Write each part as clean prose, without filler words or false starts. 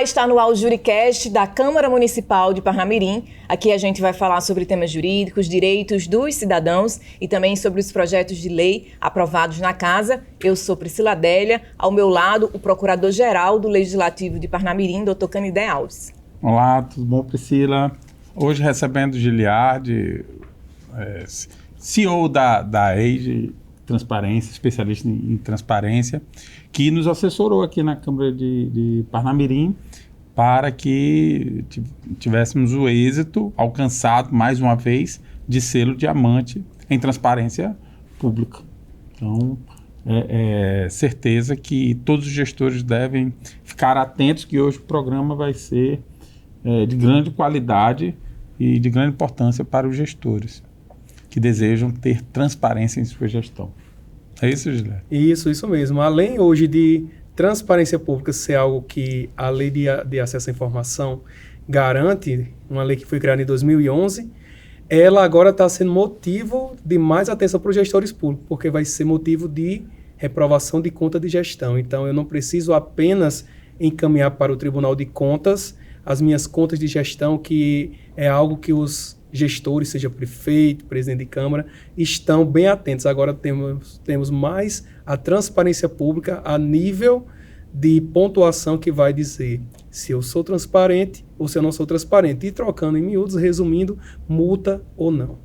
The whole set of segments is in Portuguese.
Olá, está no ar o JuriCast da Câmara Municipal de Parnamirim. Aqui a gente vai falar sobre temas jurídicos, direitos dos cidadãos e também sobre os projetos de lei aprovados na Casa. Eu sou Priscila Adélia, ao meu lado o Procurador-Geral do Legislativo de Parnamirim, Dr. Canidé Alves. Olá, tudo bom, Priscila? Hoje recebendo Giliardi, CEO da EIGE Transparência, especialista em transparência, que nos assessorou aqui na Câmara de Parnamirim para que tivéssemos o êxito alcançado, mais uma vez, de selo diamante em transparência pública. Então, é certeza que todos os gestores devem ficar atentos que hoje o programa vai ser de grande qualidade e de grande importância para os gestores que desejam ter transparência em sua gestão. É isso, Gilberto? Isso mesmo. Além hoje de transparência pública ser algo que a Lei de Acesso à Informação garante, uma lei que foi criada em 2011, ela agora está sendo motivo de mais atenção para os gestores públicos, porque vai ser motivo de reprovação de conta de gestão. Então, eu não preciso apenas encaminhar para o Tribunal de Contas as minhas contas de gestão, que é algo que os gestores, seja prefeito, presidente de Câmara, estão bem atentos. Agora temos mais a transparência pública a nível de pontuação que vai dizer se eu sou transparente ou se eu não sou transparente. E trocando em miúdos, resumindo, multa ou não.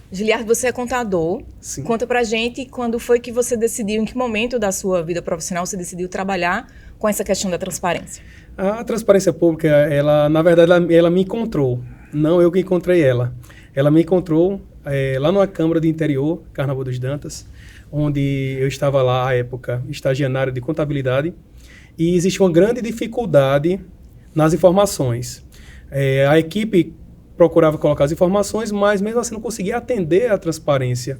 Giliardi, você é contador. Sim. Conta pra gente quando foi que você decidiu, em que momento da sua vida profissional você decidiu trabalhar com essa questão da transparência? A transparência pública, ela, na verdade, ela me encontrou. Não eu que encontrei ela. Ela me encontrou lá numa Câmara de Interior, Carnaval dos Dantas, onde eu estava lá, à época, estagiário de contabilidade, e existe uma grande dificuldade nas informações. A equipe procurava colocar as informações, mas mesmo assim não conseguia atender a transparência.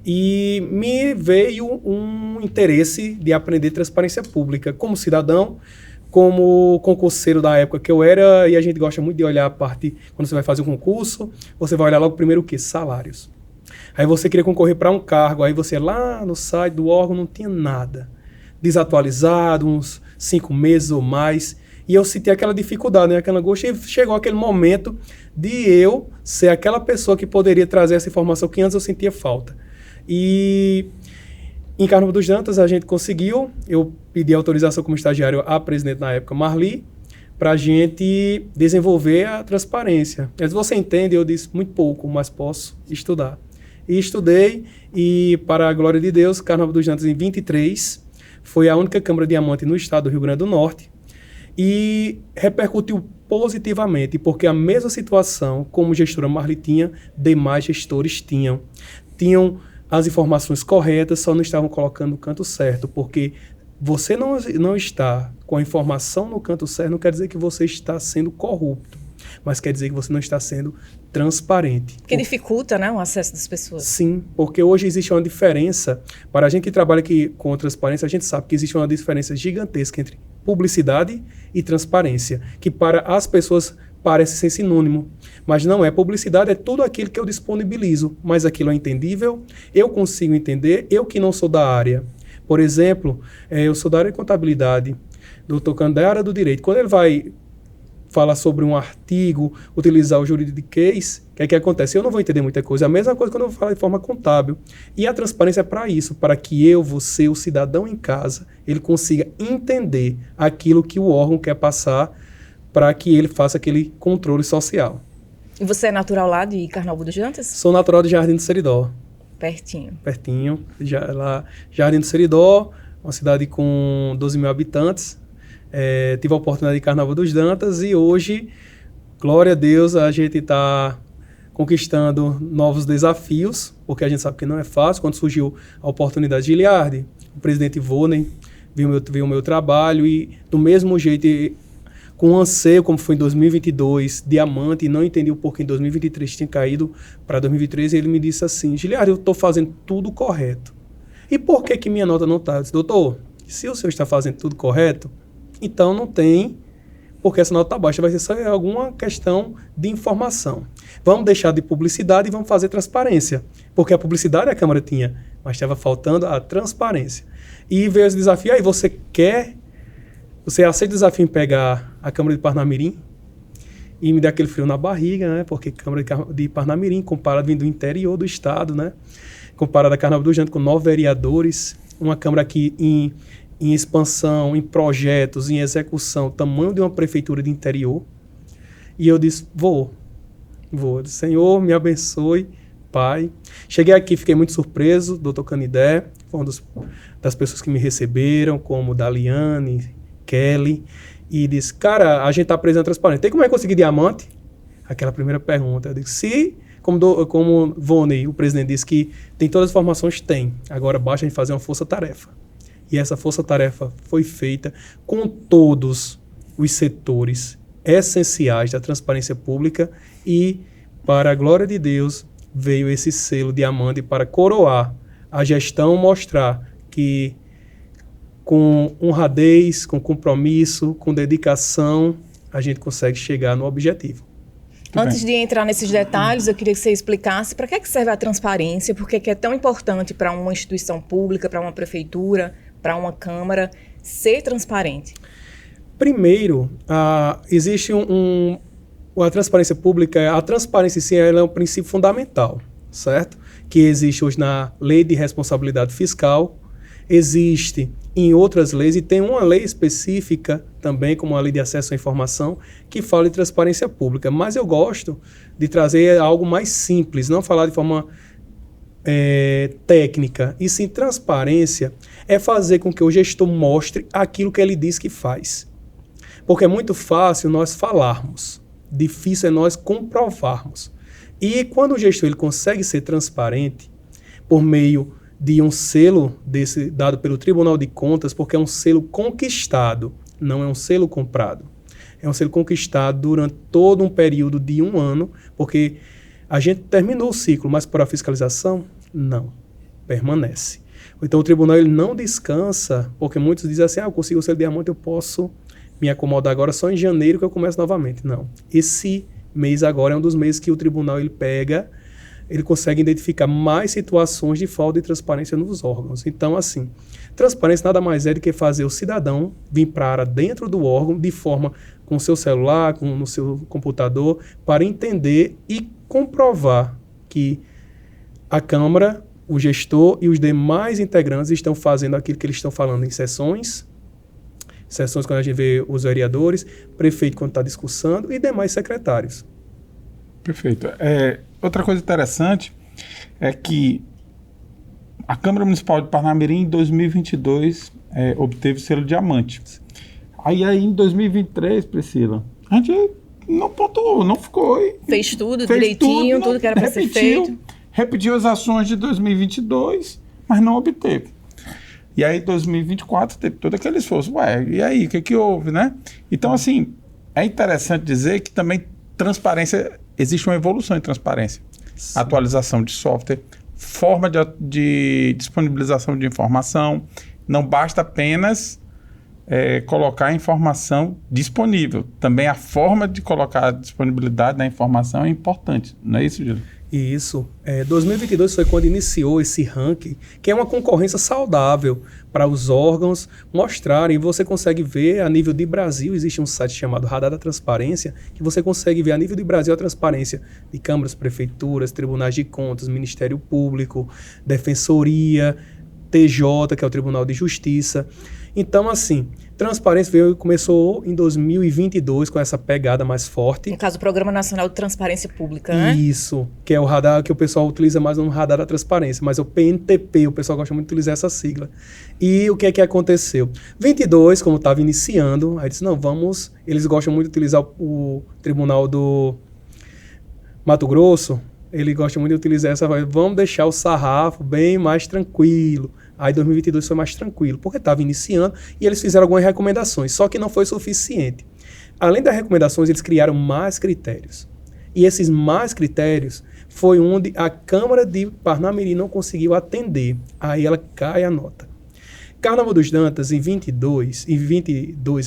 E me veio um interesse de aprender transparência pública como cidadão, como concurseiro da época que eu era, e a gente gosta muito de olhar a parte, quando você vai fazer um concurso, você vai olhar logo primeiro o quê? Salários. Aí você queria concorrer para um cargo, aí você lá no site do órgão não tinha nada. Desatualizado, uns 5 meses ou mais, e eu senti aquela dificuldade, né? Aquela angústia, e chegou aquele momento de eu ser aquela pessoa que poderia trazer essa informação que antes eu sentia falta. E em Carnaval dos Dantas a gente conseguiu, eu pedi autorização como estagiário à presidente na época, Marli, para a gente desenvolver a transparência. Mas você entende, eu disse muito pouco, mas posso estudar. E estudei, e para a glória de Deus, Carnaval dos Dantas em 23, foi a única Câmara Diamante no estado do Rio Grande do Norte, e repercutiu positivamente, porque a mesma situação como gestora Marli tinha, demais gestores tinham as informações corretas, só não estavam colocando no canto certo, porque você não está com a informação no canto certo, não quer dizer que você está sendo corrupto, mas quer dizer que você não está sendo transparente. Que dificulta, né, o acesso das pessoas. Sim, porque hoje existe uma diferença, para a gente que trabalha aqui com transparência, a gente sabe que existe uma diferença gigantesca entre publicidade e transparência, que para as pessoas parece ser sinônimo, mas não é. Publicidade é tudo aquilo que eu disponibilizo, mas aquilo é entendível, eu consigo entender, eu que não sou da área. Por exemplo, eu sou da área de contabilidade, doutor Canidé é da área do direito. Quando ele vai falar sobre um artigo, utilizar o juridiquês, o que acontece? Eu não vou entender muita coisa. A mesma coisa quando eu falo de forma contábil. E a transparência é para isso, para que eu, você, o cidadão em casa, ele consiga entender aquilo que o órgão quer passar para que ele faça aquele controle social. E você é natural lá de Carnaval dos Dantas? Sou natural de Jardim do Seridó. Pertinho. Jardim do Seridó, uma cidade com 12 mil habitantes. Tive a oportunidade de Carnaval dos Dantas e hoje, glória a Deus, a gente está conquistando novos desafios, porque a gente sabe que não é fácil. Quando surgiu a oportunidade de Giliardi, o presidente Ivonne viu o meu trabalho e do mesmo jeito, com anseio, como foi em 2022, diamante, e não entendi o porquê em 2023 tinha caído para 2023, ele me disse assim: Giliardi, eu estou fazendo tudo correto. E por que minha nota não está? Eu disse: doutor, se o senhor está fazendo tudo correto, então não tem porque essa nota está baixa, vai ser só alguma questão de informação. Vamos deixar de publicidade e vamos fazer transparência, porque a publicidade a Câmara tinha, mas estava faltando a transparência. E veio esse desafio: aí você quer você aceita o desafio em pegar a Câmara de Parnamirim? E me dá aquele frio na barriga, né? Porque Câmara de Parnamirim, comparado vindo do interior do estado, né? Comparado a Carnaval dos Jantos com 9 vereadores, uma Câmara aqui em expansão, em projetos, em execução, tamanho de uma prefeitura de interior. E eu disse, vou. Eu disse, Senhor, me abençoe, Pai. Cheguei aqui, fiquei muito surpreso, doutor Canidé, foi uma das pessoas que me receberam, como Daliane, Kelly, e disse, cara, a gente está preso na transparência. Tem como é conseguir diamante? Aquela primeira pergunta. Eu disse, como Voney, o presidente, disse que tem todas as informações, tem. Agora basta a gente fazer uma força-tarefa. E essa força-tarefa foi feita com todos os setores essenciais da transparência pública e, para a glória de Deus, veio esse selo diamante para coroar a gestão, mostrar que com honradez, com compromisso, com dedicação, a gente consegue chegar no objetivo. Antes de entrar nesses detalhes, eu queria que você explicasse para que serve a transparência, por que é tão importante para uma instituição pública, para uma prefeitura, para uma Câmara, ser transparente. Primeiro, existe a transparência pública, a transparência em si ela é um princípio fundamental, certo? Que existe hoje na Lei de Responsabilidade Fiscal, existe em outras leis e tem uma lei específica também, como a Lei de Acesso à Informação, que fala de transparência pública. Mas eu gosto de trazer algo mais simples, não falar de forma técnica. E sim, transparência é fazer com que o gestor mostre aquilo que ele diz que faz. Porque é muito fácil nós falarmos, difícil é nós comprovarmos. E quando o gestor ele consegue ser transparente por meio de um selo dado pelo Tribunal de Contas, porque é um selo conquistado, não é um selo comprado. É um selo conquistado durante todo um período de 1 ano, porque a gente terminou o ciclo, mas para a fiscalização, não, permanece. Então o tribunal ele não descansa, porque muitos dizem assim, eu consigo o selo diamante, eu posso me acomodar agora só em janeiro que eu começo novamente. Não, esse mês agora é um dos meses que o tribunal ele consegue identificar mais situações de falta de transparência nos órgãos. Então, assim, transparência nada mais é do que fazer o cidadão vir para dentro do órgão de forma com o seu celular, no seu computador, para entender e comprovar que a Câmara, o gestor e os demais integrantes estão fazendo aquilo que eles estão falando em sessões quando a gente vê os vereadores, prefeito quando está discussando e demais secretários. Perfeito. Outra coisa interessante é que a Câmara Municipal de Parnamirim, em 2022, obteve o selo diamante. Aí em 2023, Priscila, a gente não pontuou, não ficou. Fez tudo direitinho, tudo que era para ser feito. Repetiu as ações de 2022, mas não obteve. E aí, em 2024, teve todo aquele esforço. E aí, o que houve, né? Então, assim, é interessante dizer que também transparência, existe uma evolução em transparência. Sim. Atualização de software, forma de disponibilização de informação. Não basta apenas colocar a informação disponível. Também a forma de colocar a disponibilidade da informação é importante. Não é isso, Júlio? Isso. 2022 foi quando iniciou esse ranking, que é uma concorrência saudável para os órgãos mostrarem. Você consegue ver a nível de Brasil, existe um site chamado Radar da Transparência, que você consegue ver a nível de Brasil a transparência de câmaras, prefeituras, tribunais de contas, Ministério Público, Defensoria, TJ, que é o Tribunal de Justiça. Então, assim, transparência começou em 2022 com essa pegada mais forte. No caso, o Programa Nacional de Transparência Pública, né? Isso, que é o radar que o pessoal utiliza mais no radar da transparência, mas é o PNTP, o pessoal gosta muito de utilizar essa sigla. E o que é que aconteceu? 22, como estava iniciando, aí disse, eles gostam muito de utilizar o Tribunal do Mato Grosso, ele gosta muito de utilizar vamos deixar o sarrafo bem mais tranquilo. Aí 2022 foi mais tranquilo, porque estava iniciando e eles fizeram algumas recomendações, só que não foi suficiente. Além das recomendações, eles criaram mais critérios. E esses mais critérios foi onde a Câmara de Parnamirim não conseguiu atender. Aí ela cai a nota. Carnaval dos Dantas, em 22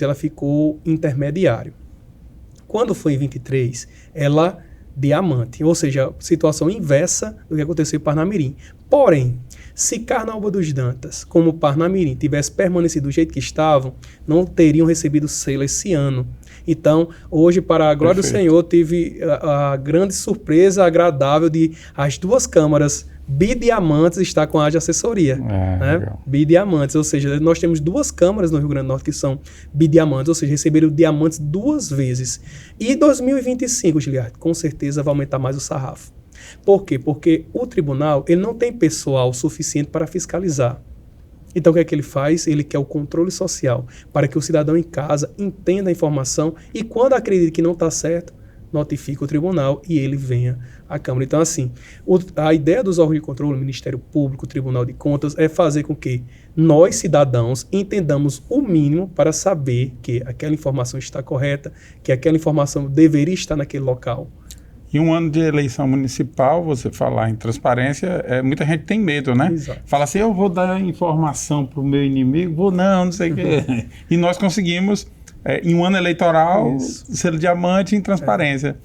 ela ficou intermediário. Quando foi em 23, ela Diamante, ou seja, situação inversa do que aconteceu em Parnamirim. Porém, se Carnaúba dos Dantas, como Parnamirim, tivesse permanecido do jeito que estavam, não teriam recebido selo esse ano. Então, hoje, para a glória do Senhor, tive a grande surpresa agradável de as duas câmaras bidiamantes estar com a de assessoria. Né? Bidiamantes, ou seja, nós temos duas câmaras no Rio Grande do Norte que são bidiamantes, ou seja, receberam diamantes 2 vezes. E 2025, Giliardi, com certeza vai aumentar mais o sarrafo. Por quê? Porque o tribunal ele não tem pessoal suficiente para fiscalizar. Então, o que é que ele faz? Ele quer o controle social, para que o cidadão em casa entenda a informação e, quando acredita que não está certo, notifica o tribunal e ele venha à Câmara. Então, assim, a ideia dos órgãos de controle, Ministério Público, Tribunal de Contas, é fazer com que nós, cidadãos, entendamos o mínimo para saber que aquela informação está correta, que aquela informação deveria estar naquele local. Em um ano de eleição municipal, você falar em transparência, muita gente tem medo, né? Exato. Fala assim, eu vou dar informação para o meu inimigo, não sei o quê. E nós conseguimos, em um ano eleitoral, selo diamante em transparência.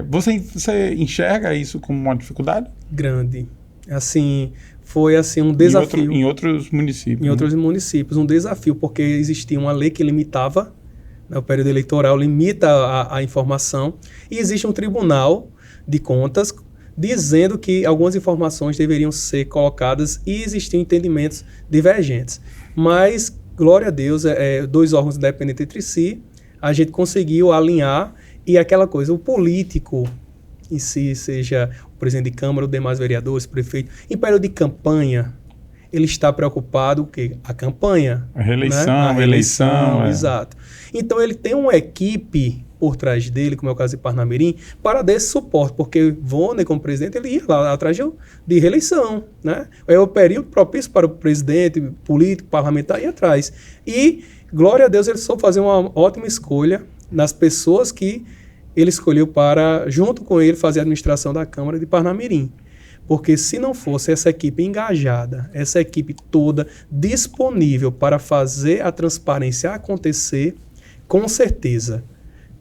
Você enxerga isso como uma dificuldade? Grande. Assim, foi assim um desafio. Em outros municípios. Em outros municípios, um desafio, porque existia uma lei que limitava, o período eleitoral limita a informação, e existe um tribunal de contas dizendo que algumas informações deveriam ser colocadas e existiam entendimentos divergentes. Mas, glória a Deus, 2 órgãos independentes entre si, a gente conseguiu alinhar, e aquela coisa, o político em si, seja o presidente de Câmara, os demais vereadores, prefeito, em período de campanha, ele está preocupado com o quê? A campanha. A reeleição, né? A eleição. Exato. Então, ele tem uma equipe por trás dele, como é o caso de Parnamirim, para dar esse suporte, porque Vôner, como presidente, ele ia lá atrás de reeleição. Né? É o período propício para o presidente, político, parlamentar ir atrás. E, glória a Deus, ele soube fazer uma ótima escolha nas pessoas que ele escolheu para, junto com ele, fazer a administração da Câmara de Parnamirim. Porque se não fosse essa equipe engajada, essa equipe toda disponível para fazer a transparência acontecer, com certeza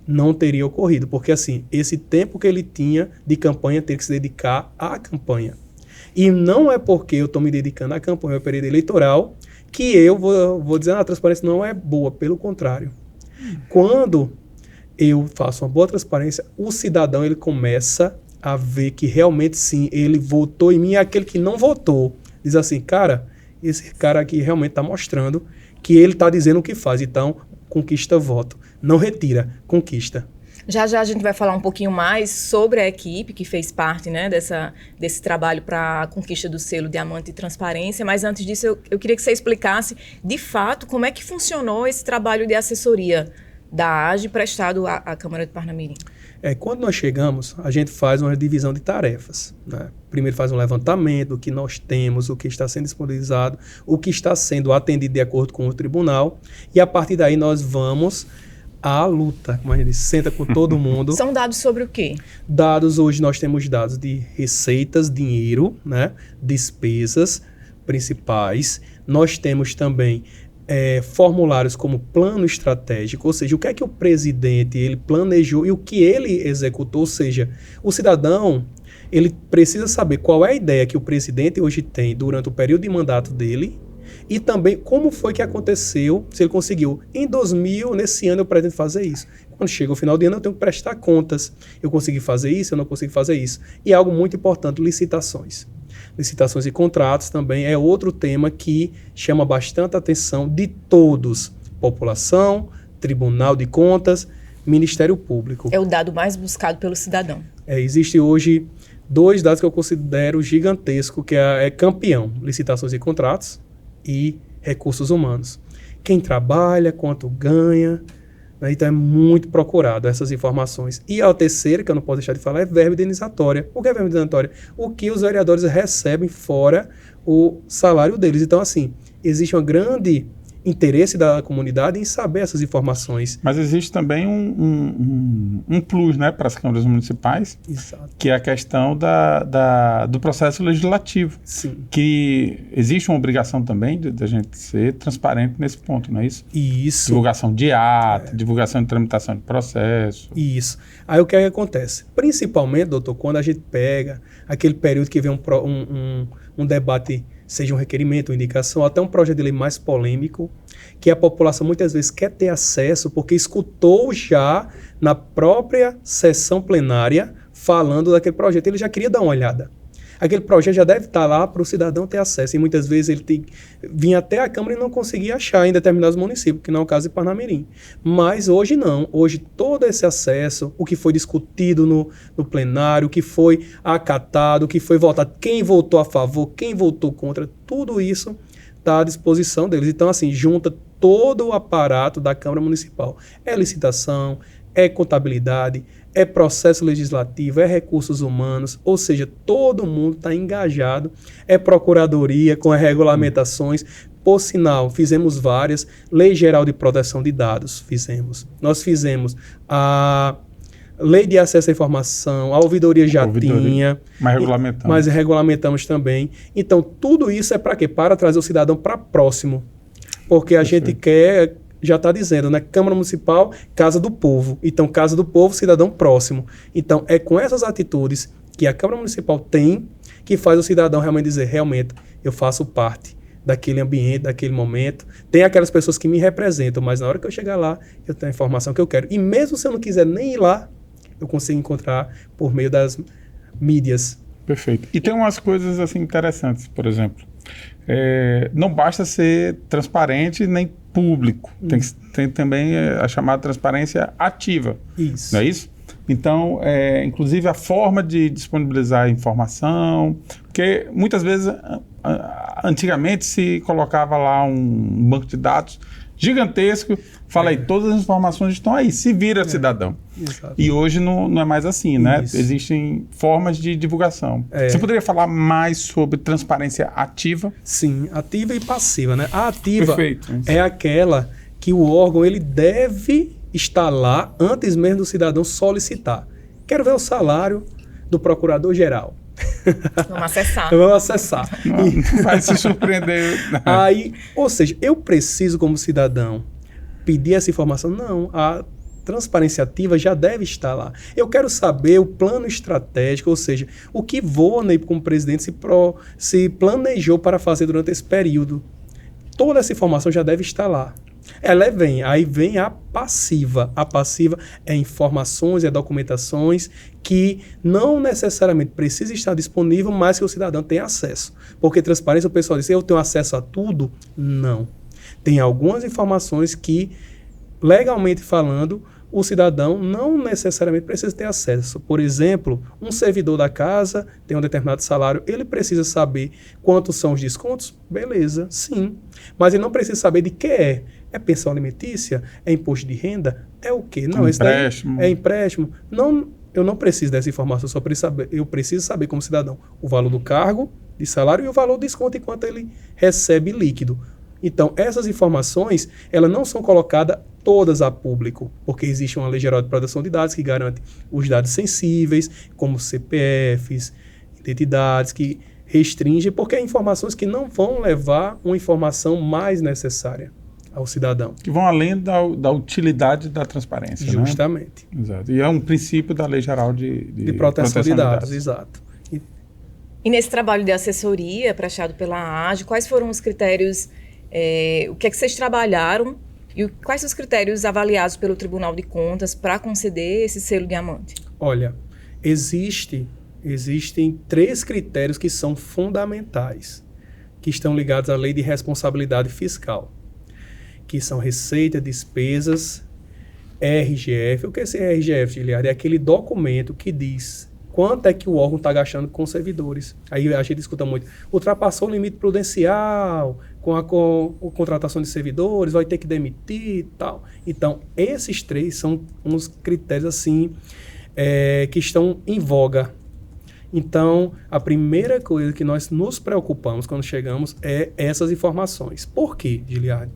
não teria ocorrido. Porque assim, esse tempo que ele tinha de campanha teria que se dedicar à campanha. E não é porque eu estou me dedicando à campanha, ao período eleitoral, que eu vou dizer, a transparência não é boa, pelo contrário. Quando eu faço uma boa transparência, o cidadão ele começa a ver que realmente sim, ele votou em mim, e aquele que não votou diz assim, cara, esse cara aqui realmente está mostrando que ele está dizendo o que faz, então conquista voto, não retira, conquista. Já a gente vai falar um pouquinho mais sobre a equipe que fez parte, né, desse trabalho para a conquista do selo Diamante e Transparência, mas antes disso eu queria que você explicasse de fato como é que funcionou esse trabalho de assessoria da AGE prestado à Câmara de Parnamirim. Quando nós chegamos, a gente faz uma divisão de tarefas. Né? Primeiro faz um levantamento do que nós temos, o que está sendo disponibilizado, o que está sendo atendido de acordo com o tribunal, e a partir daí nós vamos à luta, como a gente senta com todo mundo. São dados sobre o quê? Dados, hoje nós temos dados de receitas, dinheiro, né? Despesas principais. Nós temos também formulários como plano estratégico, ou seja, o que é que o presidente ele planejou e o que ele executou, ou seja, o cidadão ele precisa saber qual é a ideia que o presidente hoje tem durante o período de mandato dele e também como foi que aconteceu, se ele conseguiu. Nesse ano eu pretendo fazer isso. Quando chega o final de ano eu tenho que prestar contas. Eu consegui fazer isso, eu não consegui fazer isso. E algo muito importante, licitações. Licitações e contratos também é outro tema que chama bastante atenção de todos. População, Tribunal de Contas, Ministério Público. É o dado mais buscado pelo cidadão. Existe hoje 2 dados que eu considero gigantesco, que é campeão. Licitações e contratos e recursos humanos. Quem trabalha, quanto ganha, né? Então é muito procurado essas informações. E a terceira, que eu não posso deixar de falar, é verba indenizatória. O que é verba indenizatória? O que os vereadores recebem fora o salário deles. Então, assim, existe uma grande interesse da comunidade em saber essas informações. Mas existe também um plus, né, para as câmaras municipais, Exato. que é a questão do processo legislativo. Sim. Que existe uma obrigação também da gente ser transparente nesse ponto, não é isso? Isso. Divulgação de ato, divulgação de tramitação de processo. Isso. Aí o que é que acontece? Principalmente, doutor, quando a gente pega aquele período que vem um debate, seja um requerimento, uma indicação, até um projeto de lei mais polêmico, que a população muitas vezes quer ter acesso porque escutou já na própria sessão plenária falando daquele projeto. Ele já queria dar uma olhada. Aquele projeto já deve estar lá para o cidadão ter acesso. E muitas vezes ele vinha até a Câmara e não conseguia achar em determinados municípios, que não é o caso de Parnamirim. Mas hoje não. Hoje todo esse acesso, o que foi discutido no plenário, o que foi acatado, o que foi votado, quem votou a favor, quem votou contra, tudo isso está à disposição deles. Então, assim, junta todo o aparato da Câmara Municipal. É licitação, é contabilidade, é processo legislativo, é recursos humanos, ou seja, todo mundo está engajado, é procuradoria com as regulamentações. Por sinal, fizemos várias, Lei Geral de Proteção de Dados, nós fizemos a Lei de Acesso à Informação, a ouvidoria já tinha, mas regulamentamos também. Então, tudo isso é para quê? Para trazer o cidadão para próximo, porque a gente quer... Já está dizendo, né? Câmara Municipal, Casa do Povo. Então, Casa do Povo, cidadão próximo. Então, é com essas atitudes que a Câmara Municipal tem que faz o cidadão realmente dizer, realmente, eu faço parte daquele ambiente, daquele momento. Tem aquelas pessoas que me representam, mas na hora que eu chegar lá, eu tenho a informação que eu quero. E mesmo se eu não quiser nem ir lá, eu consigo encontrar por meio das mídias. Perfeito. E tem umas coisas assim interessantes, por exemplo. Não basta ser transparente nem público. Tem também a chamada transparência ativa. Isso. Não é isso? Então, inclusive a forma de disponibilizar a informação, porque muitas vezes, antigamente se colocava lá um banco de dados gigantesco, fala aí, todas as informações estão aí, se vira cidadão. Exato. E hoje não é mais assim, né? Existem formas de divulgação. Você poderia falar mais sobre transparência ativa? Sim, ativa e passiva, né? A ativa é aquela que o órgão ele deve estar lá antes mesmo do cidadão solicitar. Quero ver o salário do procurador-geral. Vamos acessar. Vamos acessar. Não vai se surpreender. Aí, ou seja, eu preciso como cidadão pedir essa informação? Não, a transparência ativa já deve estar lá. Eu quero saber o plano estratégico, ou seja, o que Volney, como presidente, se planejou para fazer durante esse período. Toda essa informação já deve estar lá. Aí vem a passiva. A passiva é informações, é documentações que não necessariamente precisa estar disponível, mas que o cidadão tem acesso. Porque transparência, o pessoal diz, eu tenho acesso a tudo? Não. Tem algumas informações que, legalmente falando, o cidadão não necessariamente precisa ter acesso. Por exemplo, um servidor da casa tem um determinado salário, ele precisa saber quantos são os descontos? Beleza, sim. Mas ele não precisa saber de que é. É pensão alimentícia? É imposto de renda? É o quê? Não, esse daí é empréstimo. Não, eu não preciso dessa informação, eu preciso saber como cidadão o valor do cargo de salário e o valor do desconto enquanto ele recebe líquido. Então, essas informações, elas não são colocadas todas a público, porque existe uma Lei Geral de Proteção de Dados que garante os dados sensíveis, como CPFs, identidades, que restringe, porque é informações que não vão levar uma informação mais necessária ao cidadão. Que vão além da utilidade da transparência. Justamente. Né? Exato. E é um princípio da Lei Geral de proteção de dados. Exato. E nesse trabalho de assessoria prestado pela AGE, quais foram os critérios, o que é que vocês trabalharam e quais são os critérios avaliados pelo Tribunal de Contas para conceder esse selo diamante? Olha, existem 3 critérios que são fundamentais, que estão ligados à Lei de Responsabilidade Fiscal, que são receita, despesas, RGF. O que é esse RGF, Giliardi? É aquele documento que diz quanto é que o órgão está gastando com servidores. Aí a gente escuta muito, ultrapassou o limite prudencial, com a contratação de servidores, vai ter que demitir e tal. Então, esses 3 são uns critérios assim, que estão em voga. Então, a primeira coisa que nós nos preocupamos quando chegamos é essas informações. Por quê, Giliardi?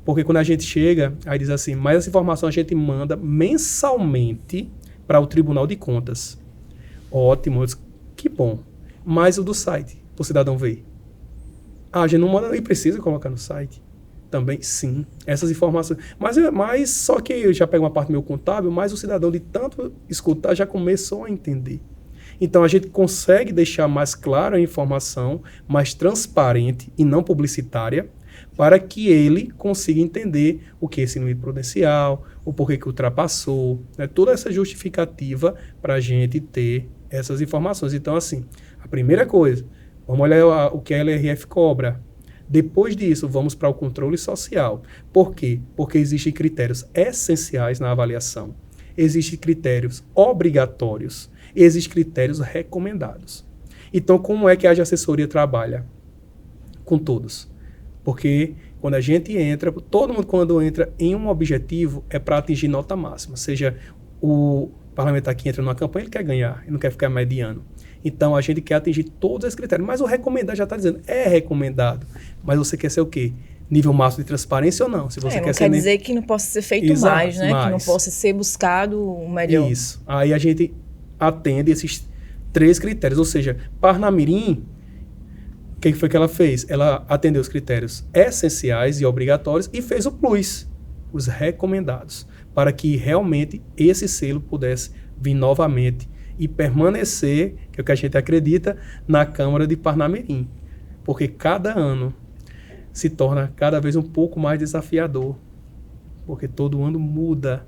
Porque quando a gente chega, aí diz assim, mas essa informação a gente manda mensalmente para o Tribunal de Contas. Ótimo, eu disse, que bom. Mas o do site, o cidadão vê. A gente não manda nem precisa colocar no site. Também, sim, essas informações. Mas só que eu já pego uma parte do meu contábil, mas o cidadão de tanto escutar já começou a entender. Então, a gente consegue deixar mais clara a informação, mais transparente e não publicitária, para que ele consiga entender o que é esse limite prudencial, o porquê que ultrapassou, né? Toda essa justificativa para a gente ter essas informações. Então, assim, a primeira coisa, vamos olhar o que a LRF cobra. Depois disso, vamos para o controle social. Por quê? Porque existem critérios essenciais na avaliação. Existem critérios obrigatórios. Existem critérios recomendados. Então, como é que a assessoria trabalha? Com todos. Porque quando a gente entra, todo mundo quando entra em um objetivo é para atingir nota máxima. Seja o parlamentar que entra numa campanha, ele quer ganhar, ele não quer ficar mediano. Então, a gente quer atingir todos esses critérios. Mas o recomendado já está dizendo, é recomendado. Mas você quer ser o quê? Nível máximo de transparência ou não? Se você não quer dizer que não possa ser feito mais, né? Que não possa ser buscado o melhor. Isso. Aí a gente atende esses 3 critérios. Ou seja, Parnamirim, o que foi que ela fez? Ela atendeu os critérios essenciais e obrigatórios e fez o plus, os recomendados, para que realmente esse selo pudesse vir novamente e permanecer, que é o que a gente acredita, na Câmara de Parnamirim. Porque cada ano se torna cada vez um pouco mais desafiador. Porque todo ano muda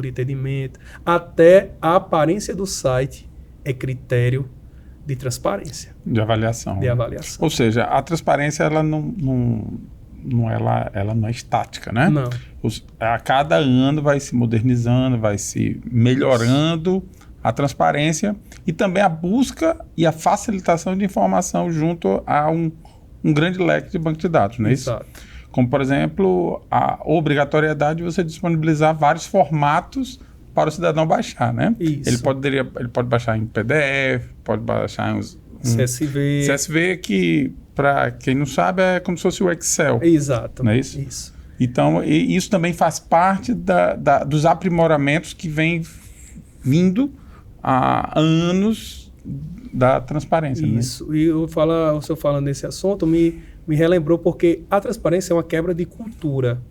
entendimento. Até a aparência do site é critério de transparência. De avaliação. De avaliação. Ou seja, a transparência ela não é estática, né? Não. A cada ano vai se modernizando, vai se melhorando a transparência e também a busca e a facilitação de informação junto a um grande leque de banco de dados, não é isso? Exato. Como, por exemplo, a obrigatoriedade de você disponibilizar vários formatos para o cidadão baixar, né? Isso. Ele pode baixar em PDF, pode baixar em CSV. CSV que, para quem não sabe, é como se fosse o Excel. Exato. Não é isso? Isso. Então, isso também faz parte dos aprimoramentos que vem vindo há anos da transparência. Isso. Né? E o senhor falando nesse assunto me relembrou porque a transparência é uma quebra de cultura.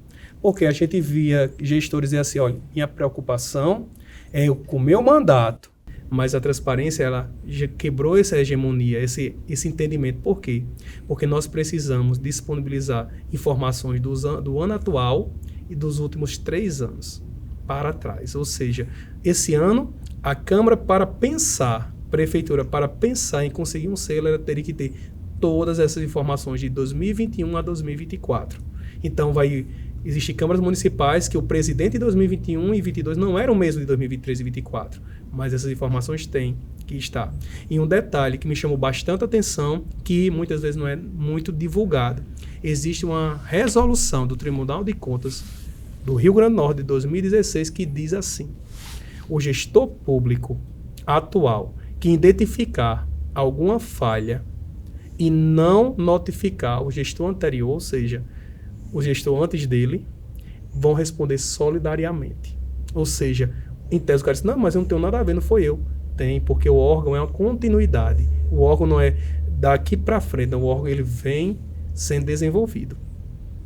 Porque a gente via gestores dizer assim, olha, minha preocupação é com o meu mandato, mas a transparência ela já quebrou essa hegemonia, esse entendimento. Por quê? Porque nós precisamos disponibilizar informações do ano atual e dos últimos 3 anos para trás. Ou seja, esse ano, a Câmara Prefeitura para pensar em conseguir um selo, ela teria que ter todas essas informações de 2021 a 2024. Então, existem câmaras municipais que o presidente de 2021 e 2022 não era o mesmo de 2023 e 2024, mas essas informações têm que estar. E um detalhe que me chamou bastante atenção, que muitas vezes não é muito divulgado. Existe uma resolução do Tribunal de Contas do Rio Grande do Norte de 2016 que diz assim: o gestor público atual que identificar alguma falha e não notificar o gestor anterior, ou seja, o gestor antes dele, vão responder solidariamente. Ou seja, em tese o cara diz, não, mas eu não tenho nada a ver, não foi eu. Tem, porque o órgão é uma continuidade. O órgão não é daqui para frente, não, o órgão ele vem sendo desenvolvido.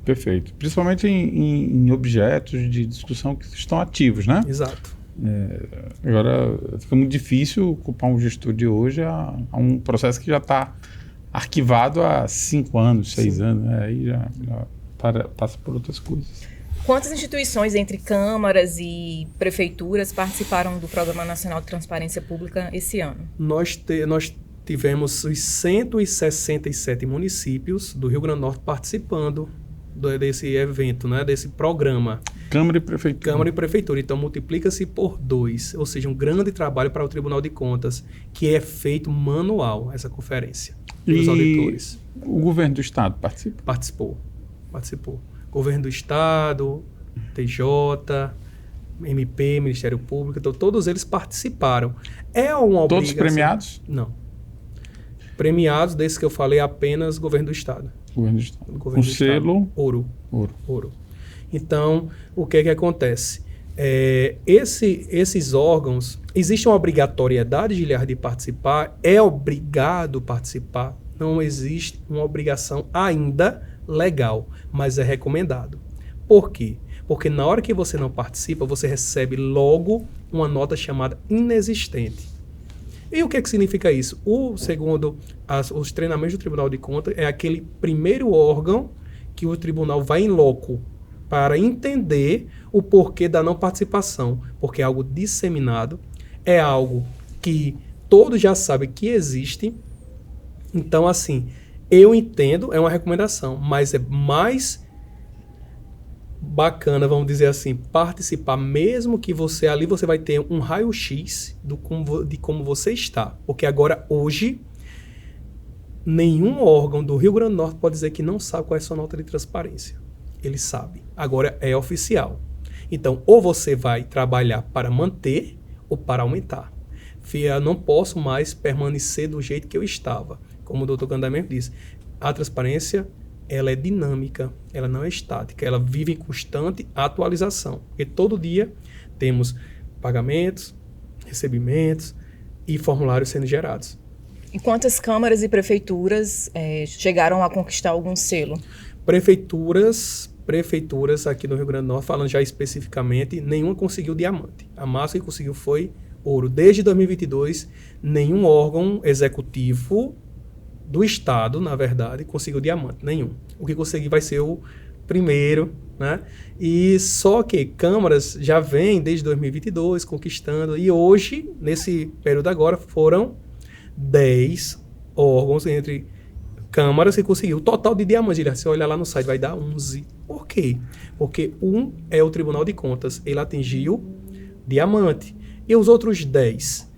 Perfeito. Principalmente em objetos de discussão que estão ativos, né? Exato. Agora, fica muito difícil culpar um gestor de hoje a um processo que já está arquivado há 5 anos, 6 anos. Aí já passa por outras coisas. Quantas instituições entre câmaras e prefeituras participaram do Programa Nacional de Transparência Pública esse ano? Nós tivemos os 167 municípios do Rio Grande do Norte participando desse evento, né, desse programa. Câmara e Prefeitura. Câmara e Prefeitura. Então, multiplica-se por 2. Ou seja, um grande trabalho para o Tribunal de Contas, que é feito manual, essa conferência. Pelos auditores. O governo do Estado participa? Participou. Governo do Estado, TJ, MP, Ministério Público, então todos eles participaram. É uma obrigação. Todos premiados? Não. Premiados, desses que eu falei, apenas Governo do Estado. Governo do Estado. Governo do selo? Ouro. Então, o que acontece? Esses órgãos, existe uma obrigatoriedade, Giliardi, de participar? É obrigado participar? Não existe uma obrigação ainda legal, mas é recomendado. Por quê? Porque na hora que você não participa, você recebe logo uma nota chamada inexistente. E o que significa isso? Segundo os treinamentos do Tribunal de Contas, é aquele primeiro órgão que o tribunal vai em loco para entender o porquê da não participação, porque é algo disseminado, é algo que todos já sabem que existe. Então, assim, eu entendo, é uma recomendação, mas é mais bacana, vamos dizer assim, participar, mesmo que você ali você vai ter um raio-x de como você está. Porque agora, hoje, nenhum órgão do Rio Grande do Norte pode dizer que não sabe qual é a sua nota de transparência. Ele sabe. Agora é oficial. Então, ou você vai trabalhar para manter ou para aumentar. Eu não posso mais permanecer do jeito que eu estava. Como o Dr. Candamento disse, a transparência ela é dinâmica, ela não é estática, ela vive em constante atualização. Porque todo dia temos pagamentos, recebimentos e formulários sendo gerados. E quantas câmaras e prefeituras chegaram a conquistar algum selo? Prefeituras aqui no Rio Grande do Norte, falando já especificamente, nenhuma conseguiu diamante. A máxima que conseguiu foi ouro. Desde 2022, nenhum órgão executivo do Estado, na verdade, conseguiu diamante. Nenhum. O que conseguir vai ser o primeiro, né? E só que câmaras já vêm desde 2022 conquistando. E hoje, nesse período agora, foram 10 órgãos entre câmaras que conseguiu. O total de diamantes, se você olhar lá no site, vai dar 11. Por quê? Porque um é o Tribunal de Contas. Ele atingiu diamante. E os outros 10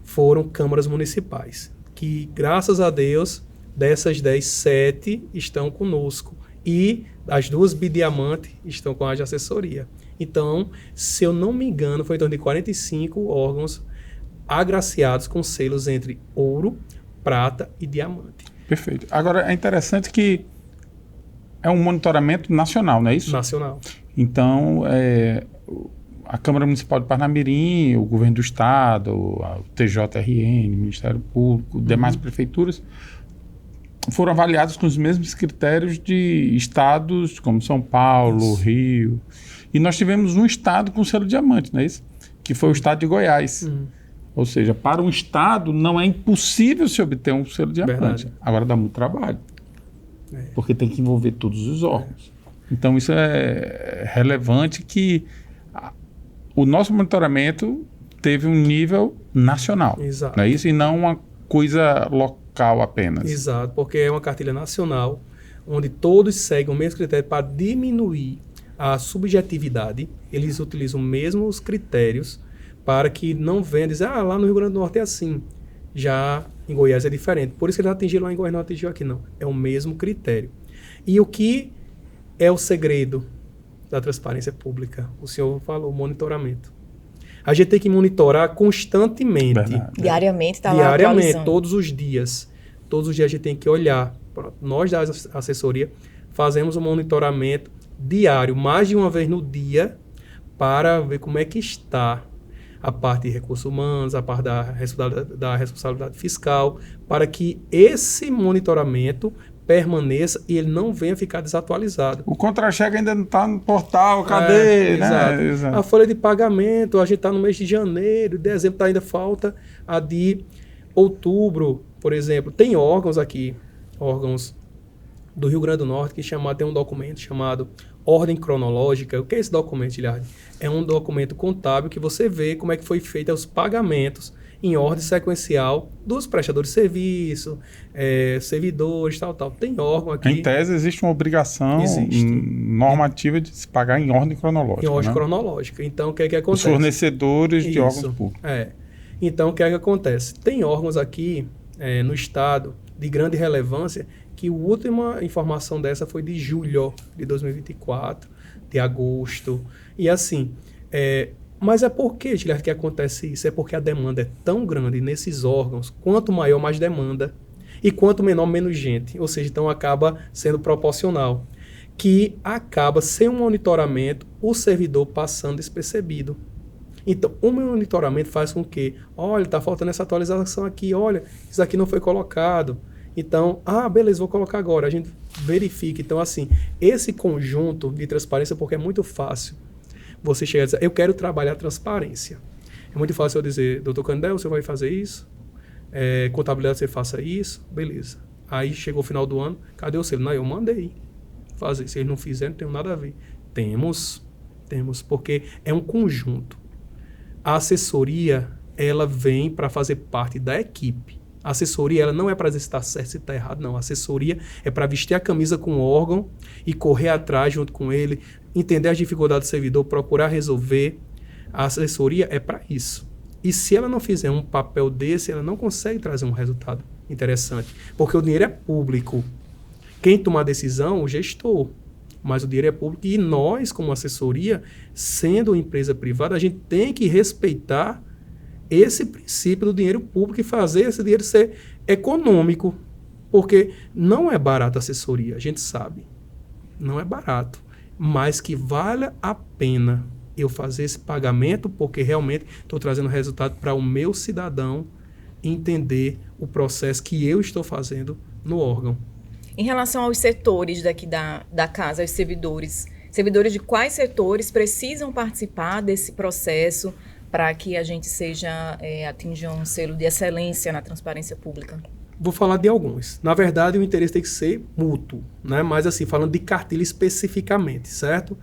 foram câmaras municipais. Que, graças a Deus, dessas 10, 7 estão conosco. E as 2 bidiamante estão com a de assessoria. Então, se eu não me engano, foi em torno de 45 órgãos agraciados com selos entre ouro, prata e diamante. Perfeito. Agora, é interessante que é um monitoramento nacional, não é isso? Nacional. Então, a Câmara Municipal de Parnamirim, o Governo do Estado, o TJRN, o Ministério Público, demais prefeituras, foram avaliados com os mesmos critérios de estados como São Paulo, Rio. E nós tivemos um estado com selo diamante, não é isso? Que foi o estado de Goiás. Ou seja, para um estado não é impossível se obter um selo diamante. Verdade. Agora dá muito trabalho. Porque tem que envolver todos os órgãos. Então isso é relevante que o nosso monitoramento teve um nível nacional. Exato. Não é isso? E não uma coisa local apenas. Exato, porque é uma cartilha nacional onde todos seguem o mesmo critério para diminuir a subjetividade. Eles utilizam os mesmos critérios para que não venha dizer, lá no Rio Grande do Norte é assim. Já em Goiás é diferente. Por isso que eles atingiram lá em Goiás, não atingiu aqui, não. É o mesmo critério. E o que é o segredo da transparência pública? O senhor falou, monitoramento. A gente tem que monitorar constantemente. Verdade. Diariamente está lá Diariamente, atualizando. todos os dias. Todos os dias a gente tem que olhar. Nós da assessoria fazemos um monitoramento diário, mais de uma vez no dia, para ver como é que está a parte de recursos humanos, a parte da responsabilidade fiscal, para que esse monitoramento permaneça e ele não venha ficar desatualizado. O contra-cheque ainda não está no portal, cadê? Exato. Exato. A folha de pagamento, a gente está no mês de janeiro, dezembro ainda falta a de outubro, por exemplo. Tem órgãos aqui, órgãos do Rio Grande do Norte, que tem um documento chamado Ordem Cronológica. O que é esse documento, Giliardi? É um documento contábil que você vê como é que foi feito os pagamentos em ordem sequencial dos prestadores de serviço, servidores, tal. Tem órgão aqui. Em tese, existe uma obrigação normativa de se pagar em ordem cronológica. Em ordem né? cronológica. Então, o que é que acontece? Os fornecedores de órgãos públicos. Então, o que é que acontece? Tem órgãos aqui no estado de grande relevância que a última informação dessa foi de julho de 2024, de agosto, e assim... Mas é por que, Giliardi, que acontece isso? É porque a demanda é tão grande nesses órgãos, quanto maior, mais demanda, e quanto menor, menos gente. Ou seja, então acaba sendo proporcional. que acaba, sem um monitoramento, o servidor passando despercebido. Então, o monitoramento faz com que, olha, está faltando essa atualização aqui, olha, isso aqui não foi colocado. Então, beleza, vou colocar agora. A gente verifica. Então, assim, esse conjunto de transparência, porque é muito fácil você chegar e dizer, eu quero trabalhar transparência. É muito fácil eu dizer, doutor Candel, você vai fazer isso? Contabilidade, você faça isso? Beleza. Aí, chegou o final do ano, cadê o selo? Não, eu mandei fazer. Se eles não fizerem, não tem nada a ver. Temos, porque é um conjunto. A assessoria, ela vem para fazer parte da equipe. A assessoria, ela não é para dizer se está certo, se está errado, não. A assessoria é para vestir a camisa com o órgão e correr atrás junto com ele, entender as dificuldades do servidor, procurar resolver. A assessoria é para isso. E se ela não fizer um papel desse, ela não consegue trazer um resultado interessante. Porque o dinheiro é público. Quem toma a decisão, o gestor. Mas o dinheiro é público e nós, como assessoria, sendo empresa privada, a gente tem que respeitar esse princípio do dinheiro público e fazer esse dinheiro ser econômico. Porque não é barato a assessoria, a gente sabe. Não é barato. Mas que vale a pena eu fazer esse pagamento, porque realmente estou trazendo resultado para o meu cidadão entender o processo que eu estou fazendo no órgão. Em relação aos setores daqui da casa, os servidores de quais setores precisam participar desse processo para que a gente atinja um selo de excelência na transparência pública? Vou falar de alguns. Na verdade, o interesse tem que ser mútuo, né? Mas assim, falando de cartilha especificamente, certo?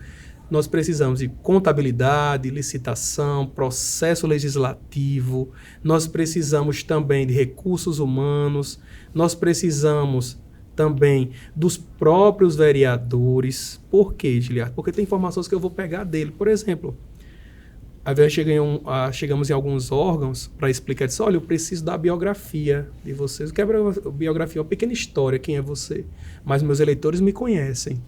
Nós precisamos de contabilidade, licitação, processo legislativo, nós precisamos também de recursos humanos, nós precisamos também dos próprios vereadores. Por quê, Giliardo? Porque tem informações que eu vou pegar dele. Por exemplo, às vezes chegamos em alguns órgãos para explicar isso. Olha, eu preciso da biografia de vocês. O que é biografia? Uma pequena história, quem é você? Mas meus eleitores me conhecem.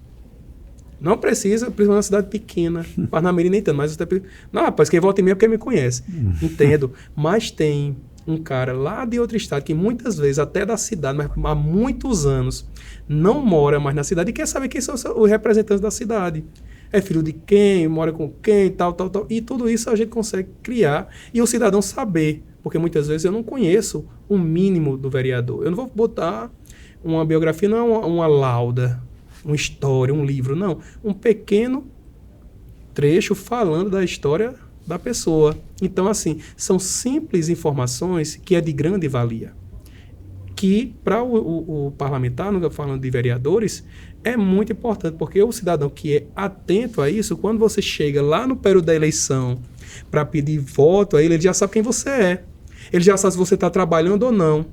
Não precisa, principalmente uma cidade pequena. Parnamirim nem tanto, mas até... Não, rapaz, quem volta em mim é porque me conhece. Entendo. Mas tem um cara lá de outro estado, que muitas vezes, até da cidade, mas há muitos anos, não mora mais na cidade e quer saber quem são os representantes da cidade. É filho de quem, mora com quem, tal. E tudo isso a gente consegue criar e o cidadão saber. Porque muitas vezes eu não conheço o mínimo do vereador. Eu não vou botar uma biografia, não é uma lauda, uma história, um livro, não. Um pequeno trecho falando da história da pessoa. Então, assim, são simples informações que é de grande valia. Que, para o parlamentar, não falando de vereadores, é muito importante, porque o cidadão que é atento a isso, quando você chega lá no período da eleição para pedir voto a ele já sabe quem você é. Ele já sabe se você está trabalhando ou não.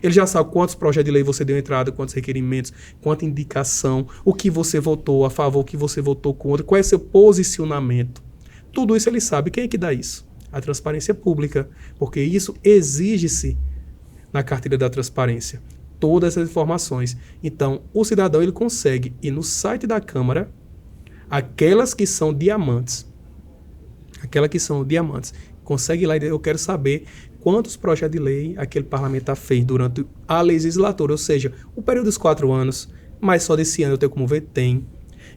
Ele já sabe quantos projetos de lei você deu entrada, quantos requerimentos, quanta indicação, o que você votou a favor, o que você votou contra, qual é o seu posicionamento. Tudo isso ele sabe. Quem é que dá isso? A transparência pública, porque isso exige-se na cartilha da transparência. Todas essas informações. Então, o cidadão ele consegue ir no site da Câmara, aquelas que são diamantes, consegue ir lá e eu quero saber quantos projetos de lei aquele parlamentar fez durante a legislatura, ou seja, o período dos 4 anos, mas só desse ano eu tenho como ver, tem.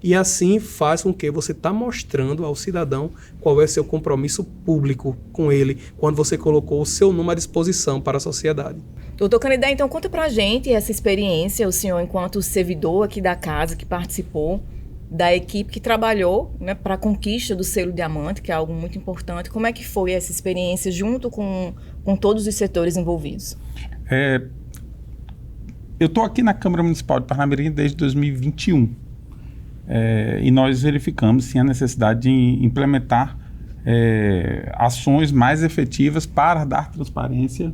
E assim faz com que você está mostrando ao cidadão qual é o seu compromisso público com ele, quando você colocou o seu nome à disposição para a sociedade. Doutor Canidé, então conta pra gente essa experiência, o senhor enquanto servidor aqui da casa que participou da equipe que trabalhou, né, para a conquista do selo diamante, que é algo muito importante. Como é que foi essa experiência junto com todos os setores envolvidos? Eu estou aqui na Câmara Municipal de Parnamirim desde 2021 e nós verificamos sim a necessidade de implementar ações mais efetivas para dar transparência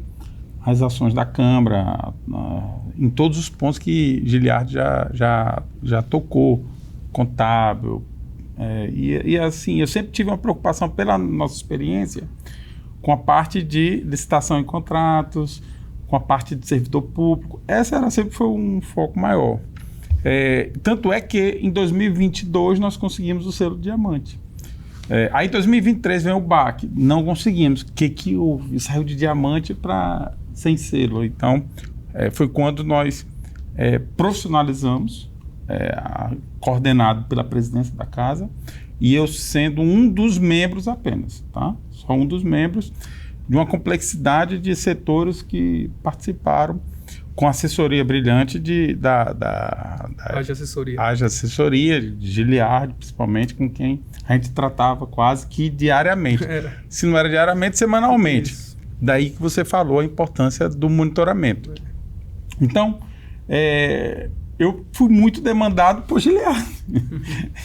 às ações da Câmara em todos os pontos que Giliardo já tocou, contábil, e assim, eu sempre tive uma preocupação pela nossa experiência com a parte de licitação em contratos, com a parte de servidor público. Essa sempre foi um foco maior. Tanto é que em 2022 nós conseguimos o selo diamante. Aí em 2023 vem o baque, não conseguimos, que saiu de diamante para sem selo. Então foi quando nós profissionalizamos coordenado pela presidência da casa, e eu sendo um dos membros apenas, tá? Só um dos membros de uma complexidade de setores que participaram com assessoria brilhante da Haja Assessoria, de Giliard, principalmente, com quem a gente tratava quase que diariamente. Se não era diariamente, semanalmente. Isso. Daí que você falou a importância do monitoramento. Então, eu fui muito demandado por Giliard,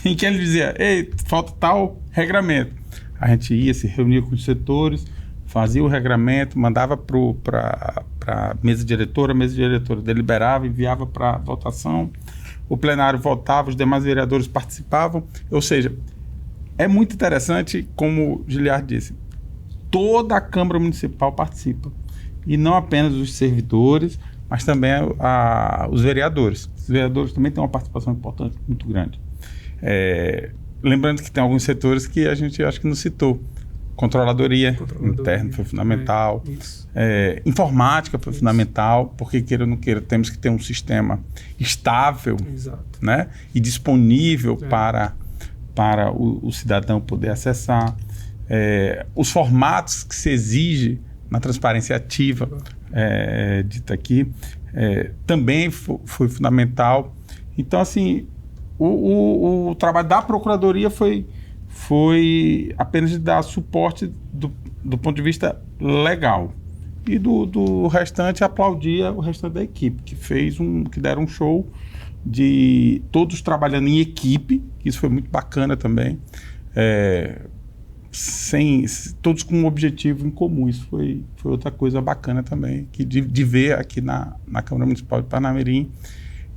em que ele dizia, ei, falta tal regramento. A gente ia, se reunia com os setores, fazia o regramento, mandava para a mesa diretora deliberava, enviava para votação, o plenário votava, os demais vereadores participavam. Ou seja, é muito interessante, como o Giliard disse, toda a Câmara Municipal participa, e não apenas os servidores, mas também os vereadores. Os vereadores também têm uma participação importante, muito grande. Lembrando que tem alguns setores que a gente acho que não citou. Controladoria interna foi fundamental. Informática foi fundamental, porque queira ou não queira, temos que ter um sistema estável, né, e disponível para o cidadão poder acessar. Os formatos que se exige na transparência ativa, dita aqui, também foi fundamental. Então, assim, o trabalho da Procuradoria foi apenas de dar suporte do ponto de vista legal. E do restante, aplaudia o restante da equipe, que deram um show de todos trabalhando em equipe, que isso foi muito bacana também, todos com um objetivo em comum. Isso foi outra coisa bacana também, de ver aqui na Câmara Municipal de Parnamirim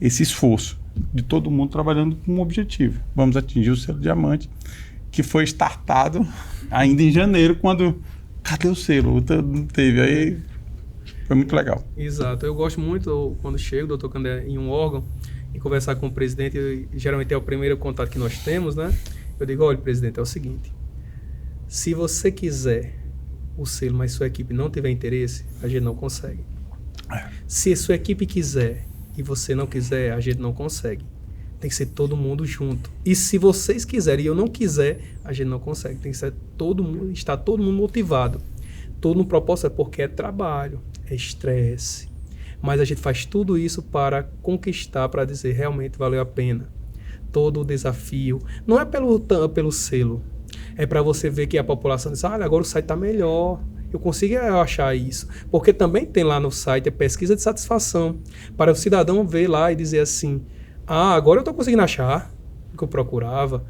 esse esforço de todo mundo trabalhando com um objetivo. Vamos atingir o selo diamante, que foi startado ainda em janeiro, quando... Cadê o selo? Não teve. Aí foi muito legal. Exato. Eu gosto muito, quando chego, doutor Candé, em um órgão, e conversar com o presidente, geralmente é o primeiro contato que nós temos, né? Eu digo, olha, presidente, é o seguinte, se você quiser o selo, mas sua equipe não tiver interesse, a gente não consegue. Se sua equipe quiser e você não quiser, a gente não consegue. Tem que ser todo mundo junto. E se vocês quiserem e eu não quiser, a gente não consegue. Tem que ser estar todo mundo motivado. Todo no propósito, porque é trabalho, é estresse. Mas a gente faz tudo isso para conquistar, para dizer realmente valeu a pena. Todo o desafio. Não é pelo selo. É para você ver que a população diz, olha, agora o site está melhor. Eu consigo achar isso. Porque também tem lá no site a pesquisa de satisfação. Para o cidadão ver lá e dizer assim, agora eu estou conseguindo achar o que eu procurava.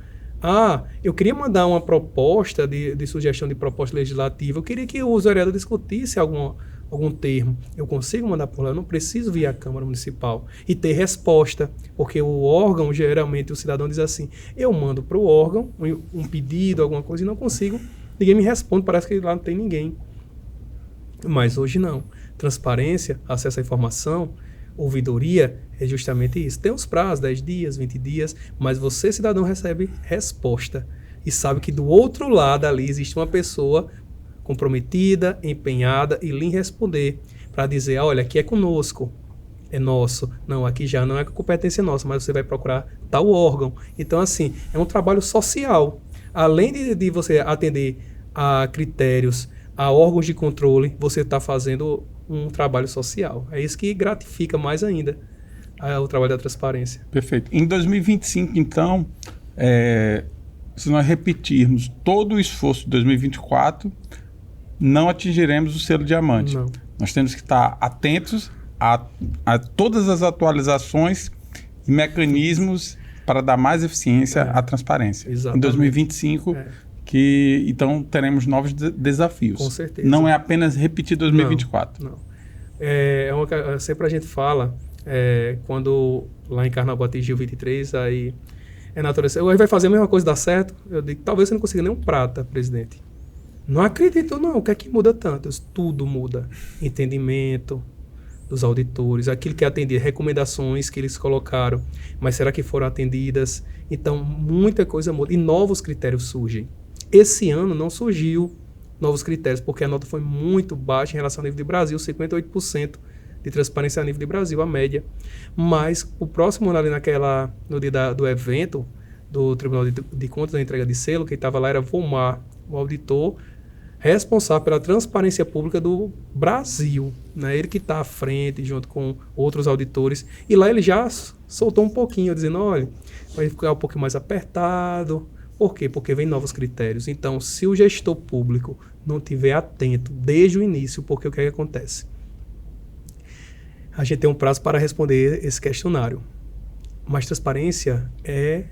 Eu queria mandar uma proposta de sugestão de proposta legislativa. Eu queria que o vereador discutisse algum termo. Eu consigo mandar por lá, eu não preciso vir à Câmara Municipal e ter resposta. Porque o órgão, geralmente, o cidadão diz assim, eu mando para o órgão um pedido, alguma coisa, e não consigo. Ninguém me responde, parece que lá não tem ninguém. Mas hoje não. Transparência, acesso à informação, ouvidoria é justamente isso. Tem os prazos, 10 dias, 20 dias, mas você, cidadão, recebe resposta. E sabe que do outro lado ali existe uma pessoa comprometida, empenhada e lhe responder para dizer, olha, aqui é conosco, é nosso. Não, aqui já não é competência nossa, mas você vai procurar tal órgão. Então, assim, é um trabalho social. Além de você atender a critérios, a órgãos de controle, você está fazendo um trabalho social. É isso que gratifica mais ainda o trabalho da transparência. Perfeito. Em 2025, então, se nós repetirmos todo o esforço de 2024, não atingiremos o selo diamante. Não. Nós temos que estar atentos a todas as atualizações e mecanismos para dar mais eficiência à transparência. Exatamente. Em 2025... então teremos novos desafios. Com certeza. Não é apenas repetir 2024. Não. Sempre a gente fala, quando lá em Carnaval atingiu 23, aí é natural. Aí vai fazer a mesma coisa, dar certo? Eu digo, talvez você não consiga nem um prata, presidente. Não acredito, não. O que é que muda tanto? Tudo muda. Entendimento dos auditores, aquilo que é atendido, recomendações que eles colocaram, mas será que foram atendidas? Então, muita coisa muda. E novos critérios surgem. Esse ano não surgiu novos critérios, porque a nota foi muito baixa em relação ao nível do Brasil, 58% de transparência a nível de Brasil, a média. Mas o próximo ano ali no dia do evento, do Tribunal de Contas, da entrega de selo, quem estava lá era Volmar, o auditor responsável pela transparência pública do Brasil, né? Ele que está à frente, junto com outros auditores. E lá ele já soltou um pouquinho, dizendo, olha, vai ficar um pouquinho mais apertado. Por quê? Porque vem novos critérios. Então, se o gestor público não estiver atento desde o início, porque o que é que acontece? A gente tem um prazo para responder esse questionário. Mas transparência é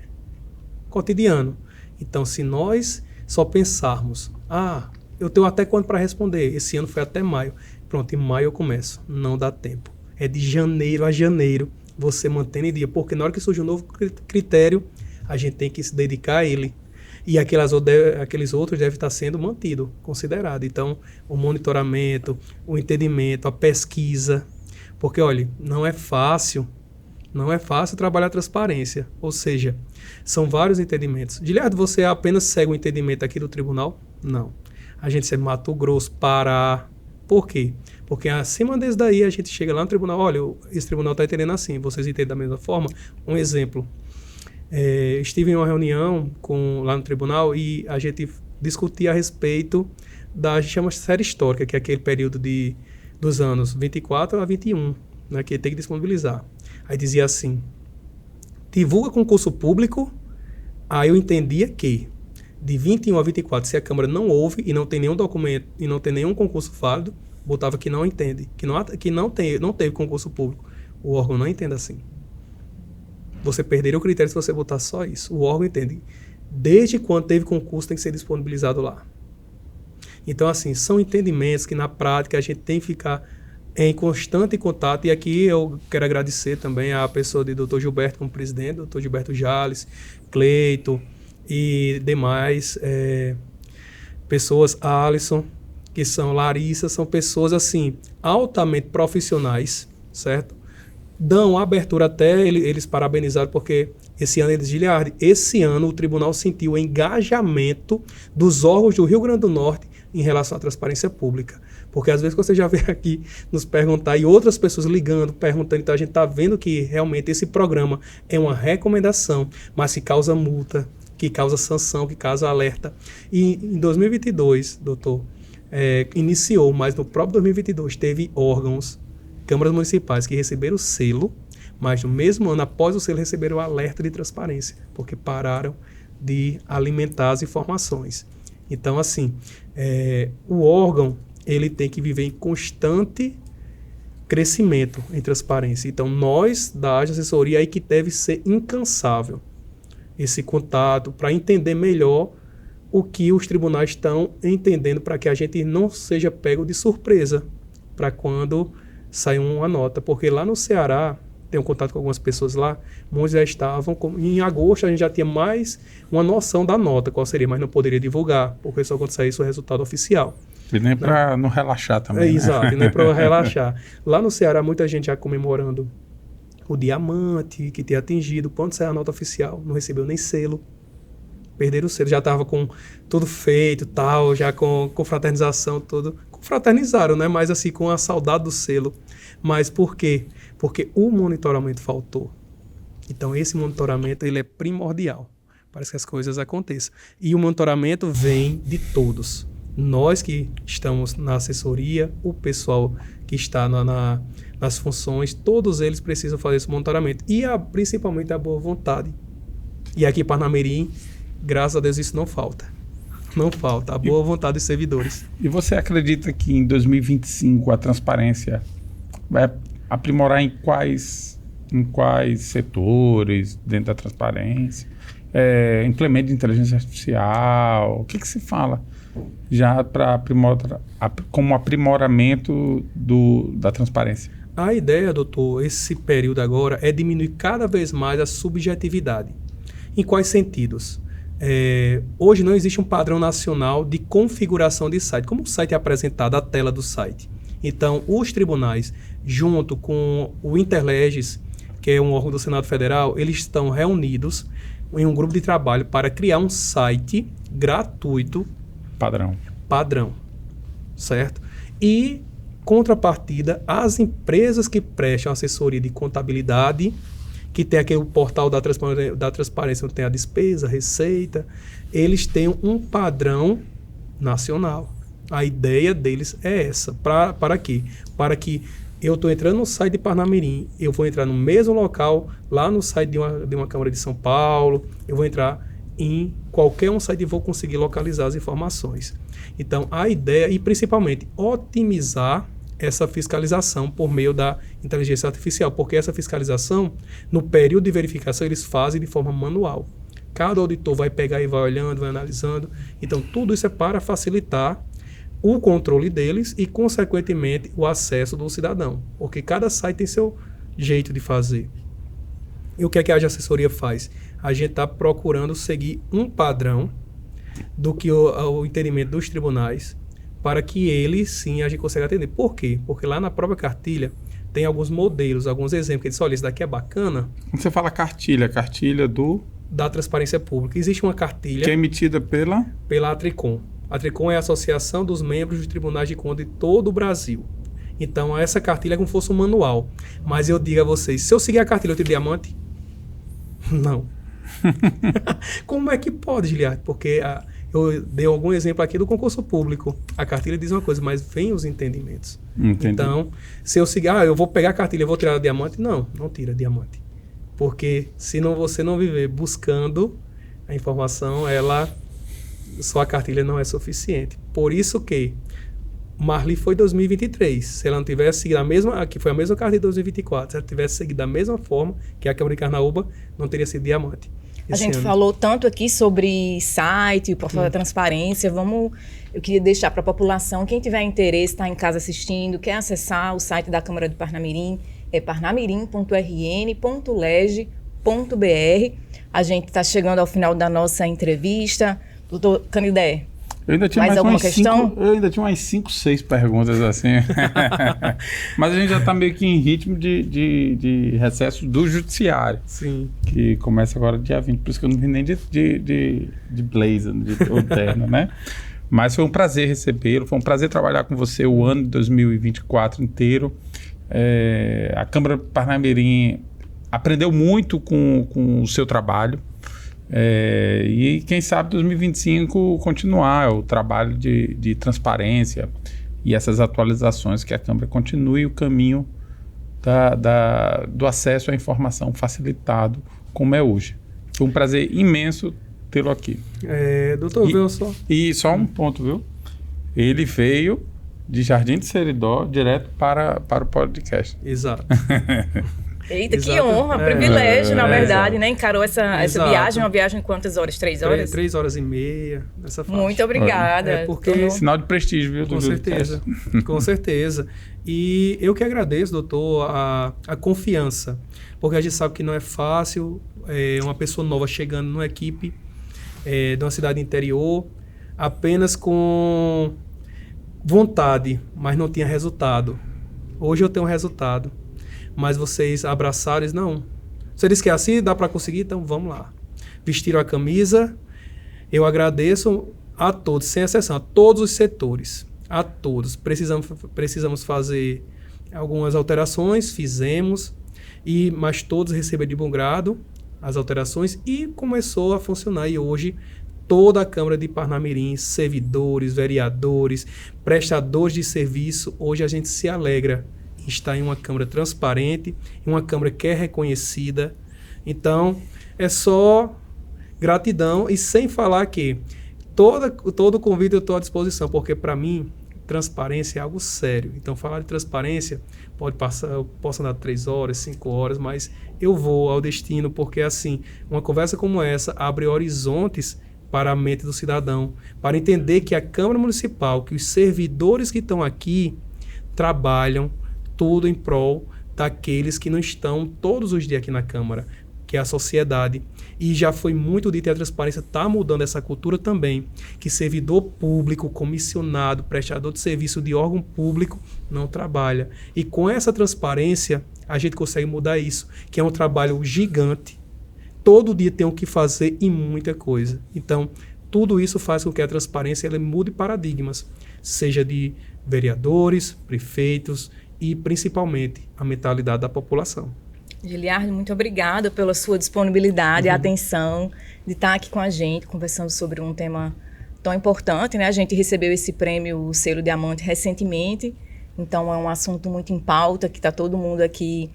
cotidiano. Então, se nós só pensarmos, eu tenho até quando para responder, esse ano foi até maio. Pronto, em maio eu começo. Não dá tempo. É de janeiro a janeiro, você mantém em dia, porque na hora que surge um novo critério, a gente tem que se dedicar a ele. E aqueles outros devem estar sendo mantidos, considerados. Então, o monitoramento, o entendimento, a pesquisa. Porque, olha, não é fácil trabalhar a transparência. Ou seja, são vários entendimentos. Giliardo, você apenas segue o entendimento aqui do tribunal? Não. A gente segue Mato Grosso, Pará. Por quê? Porque acima desse daí a gente chega lá no tribunal, olha, esse tribunal está entendendo assim, vocês entendem da mesma forma? Um exemplo, estive em uma reunião lá no tribunal e a gente discutia a respeito da, chama série histórica, que é aquele período dos anos 24 a 21, né, que tem que disponibilizar. Aí dizia assim, divulga concurso público, aí eu entendia que de 21 a 24, se a Câmara não houve e não tem nenhum documento e não tem nenhum concurso válido, botava que não entende, que não teve concurso público. O órgão não entende assim. Você perderia o critério se você botar só isso. O órgão entende. Desde quando teve concurso tem que ser disponibilizado lá. Então, assim, são entendimentos que na prática a gente tem que ficar em constante contato. E aqui eu quero agradecer também a pessoa de Dr. Gilberto como presidente, Dr. Gilberto Jales, Cleito e demais pessoas, Alisson, que são Larissa, são pessoas assim, altamente profissionais, certo? Dão abertura até, eles parabenizaram porque esse ano esse ano o tribunal sentiu o engajamento dos órgãos do Rio Grande do Norte em relação à transparência pública. Porque às vezes você já vem aqui nos perguntar e outras pessoas ligando, perguntando, então a gente está vendo que realmente esse programa é uma recomendação, mas que causa multa, que causa sanção, que causa alerta. E em 2022, doutor, iniciou, mas no próprio 2022 teve órgãos, câmaras municipais que receberam o selo, mas no mesmo ano, após o selo, receberam o alerta de transparência, porque pararam de alimentar as informações. Então, assim, o órgão ele tem que viver em constante crescimento em transparência. Então, nós, da assessoria, aí que deve ser incansável esse contato para entender melhor o que os tribunais estão entendendo para que a gente não seja pego de surpresa para quando sai uma nota. Porque lá no Ceará, tenho contato com algumas pessoas lá, muitos já estavam, em agosto a gente já tinha mais uma noção da nota, qual seria, mas não poderia divulgar, porque só quando saísse o resultado oficial. E nem para não relaxar também. Exato, e nem para relaxar. Lá no Ceará, muita gente já comemorando o diamante que tinha atingido. Quando saiu a nota oficial, não recebeu nem selo. Perderam o selo, já estava com tudo feito, tal, já com fraternização, tudo. Fraternizaram, né? Mas assim, com a saudade do selo. Mas por quê? Porque o monitoramento faltou. Então, esse monitoramento ele é primordial para que as coisas aconteçam. E o monitoramento vem de todos. Nós que estamos na assessoria, o pessoal que está nas funções, todos eles precisam fazer esse monitoramento. E principalmente a boa vontade. E aqui em Parnamirim, graças a Deus, isso não falta. Não falta, a boa vontade dos servidores. E você acredita que em 2025 a transparência vai aprimorar em quais setores dentro da transparência? Implemento de inteligência artificial? O que se fala já para como aprimoramento da transparência? A ideia, doutor, esse período agora é diminuir cada vez mais a subjetividade. Em quais sentidos? Hoje não existe um padrão nacional de configuração de site. Como o site é apresentado, a tela do site. Então, os tribunais, junto com o Interleges, que é um órgão do Senado Federal, eles estão reunidos em um grupo de trabalho para criar um site gratuito. Padrão. Certo? E contrapartida, as empresas que prestam assessoria de contabilidade, que tem aquele portal da transparência, onde tem a despesa, a receita, eles têm um padrão nacional. A ideia deles é essa. Para quê? Para que eu estou entrando no site de Parnamirim, eu vou entrar no mesmo local, lá no site de uma Câmara de São Paulo, eu vou entrar em qualquer um site e vou conseguir localizar as informações. Então, a ideia, e principalmente, otimizar essa fiscalização por meio da inteligência artificial, porque essa fiscalização, no período de verificação, eles fazem de forma manual. Cada auditor vai pegar e vai olhando, vai analisando. Então, tudo isso é para facilitar o controle deles e, consequentemente, o acesso do cidadão. Porque cada site tem seu jeito de fazer. E o que é que a assessoria faz? A gente está procurando seguir um padrão do que o entendimento dos tribunais, para que eles, sim, a gente consiga atender. Por quê? Porque lá na própria cartilha tem alguns modelos, alguns exemplos, que diz, olha, esse daqui é bacana. Quando você fala cartilha da transparência pública. Existe uma cartilha... que é emitida pela Atricom. A Atricom é a Associação dos Membros dos Tribunais de Contas de todo o Brasil. Então, essa cartilha é como se fosse um manual. Mas eu digo a vocês, se eu seguir a cartilha, eu tiro diamante? Não. Como é que pode, Giliardi? Porque eu dei algum exemplo aqui do concurso público. A cartilha diz uma coisa, mas vem os entendimentos. Entendi. Então, se eu seguir, eu vou pegar a cartilha e vou tirar o diamante? Não tira diamante. Porque se você não viver buscando a informação, só a cartilha não é suficiente. Por isso que Marli foi 2023. Se ela não tivesse seguido que foi a mesma cartilha de 2024, se ela tivesse seguido da mesma forma que a Câmara de Carnaúba, não teria sido diamante. A gente falou tanto aqui sobre site, o portal da transparência. Eu queria deixar para a população, quem tiver interesse, está em casa assistindo, quer acessar o site da Câmara de Parnamirim, é parnamirim.rn.leg.br. A gente está chegando ao final da nossa entrevista. Doutor Canidé, eu ainda tinha mais alguma questão? Eu ainda tinha umas 5, 6 perguntas assim. Mas a gente já está meio que em ritmo de recesso do judiciário. Sim. Que começa agora dia 20. Por isso que eu não vim nem de blazer, de terno, né? Mas foi um prazer recebê-lo. Foi um prazer trabalhar com você o ano de 2024 inteiro. A Câmara de Parnamirim aprendeu muito com o seu trabalho. E quem sabe 2025 continuar o trabalho de transparência e essas atualizações, que a Câmara continue o caminho do acesso à informação facilitado como é hoje. Foi um prazer imenso tê-lo aqui. Doutor Wilson. E só um ponto, viu? Ele veio de Jardim de Seridó direto para o podcast. Exato. Eita, exato. Que honra, privilégio, na verdade, exato. Né? Encarou essa viagem, uma viagem de quantas horas? 3 horas? 3 horas e meia, nessa faixa. Muito obrigada. Porque... Sinal de prestígio, viu? Com certeza, com certeza. E eu que agradeço, doutor, a confiança, porque a gente sabe que não é fácil, uma pessoa nova chegando numa equipe de uma cidade interior, apenas com vontade, mas não tinha resultado. Hoje eu tenho resultado. Mas vocês abraçaram e não. Você disse que é assim, dá para conseguir? Então vamos lá. Vestiram a camisa. Eu agradeço a todos, sem exceção, a todos os setores. A todos. Precisamos fazer algumas alterações, fizemos, mas todos receberam de bom grado as alterações e começou a funcionar. E hoje toda a Câmara de Parnamirim, servidores, vereadores, prestadores de serviço, hoje a gente se alegra está em uma Câmara transparente, em uma Câmara que é reconhecida. Então, é só gratidão e sem falar que todo convite eu estou à disposição, porque para mim, transparência é algo sério. Então, falar de transparência, eu posso andar 3 horas, 5 horas, mas eu vou ao destino, porque assim, uma conversa como essa abre horizontes para a mente do cidadão, para entender que a Câmara Municipal, que os servidores que estão aqui trabalham tudo em prol daqueles que não estão todos os dias aqui na Câmara, que é a sociedade. E já foi muito dito, e a transparência está mudando essa cultura também, que servidor público, comissionado, prestador de serviço de órgão público não trabalha. E com essa transparência, a gente consegue mudar isso, que é um trabalho gigante. Todo dia tem o que fazer e muita coisa. Então, tudo isso faz com que a transparência ela mude paradigmas. seja de vereadores, prefeitos e principalmente a mentalidade da população. Giliardi, muito obrigada pela sua disponibilidade e atenção de estar aqui com a gente, conversando sobre um tema tão importante, né? A gente recebeu esse prêmio, o Selo Diamante, recentemente, então é um assunto muito em pauta, que está todo mundo aqui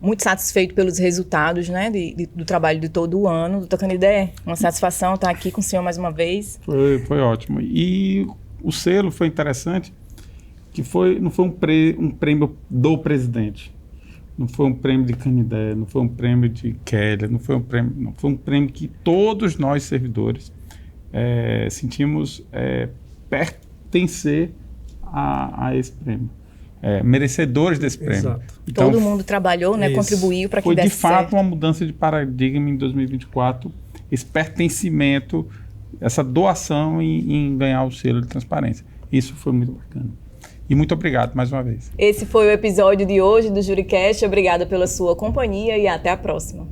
muito satisfeito pelos resultados, né, do trabalho de todo o ano. Doutor Canidé, uma satisfação estar aqui com o senhor mais uma vez. Foi ótimo. E o selo foi interessante, que não foi um prêmio do presidente. Não foi um prêmio de Canidé, não foi um prêmio de Keller, não foi um prêmio que todos nós, servidores, sentimos pertencer a esse prêmio. Merecedores desse prêmio. Exato. Então, todo mundo trabalhou, né, contribuiu para que desse certo. Foi, de fato, uma mudança de paradigma em 2024, esse pertencimento, essa doação em ganhar o selo de transparência. Isso foi muito bacana. E muito obrigado mais uma vez. Esse foi o episódio de hoje do JúriCast. Obrigada pela sua companhia e até a próxima.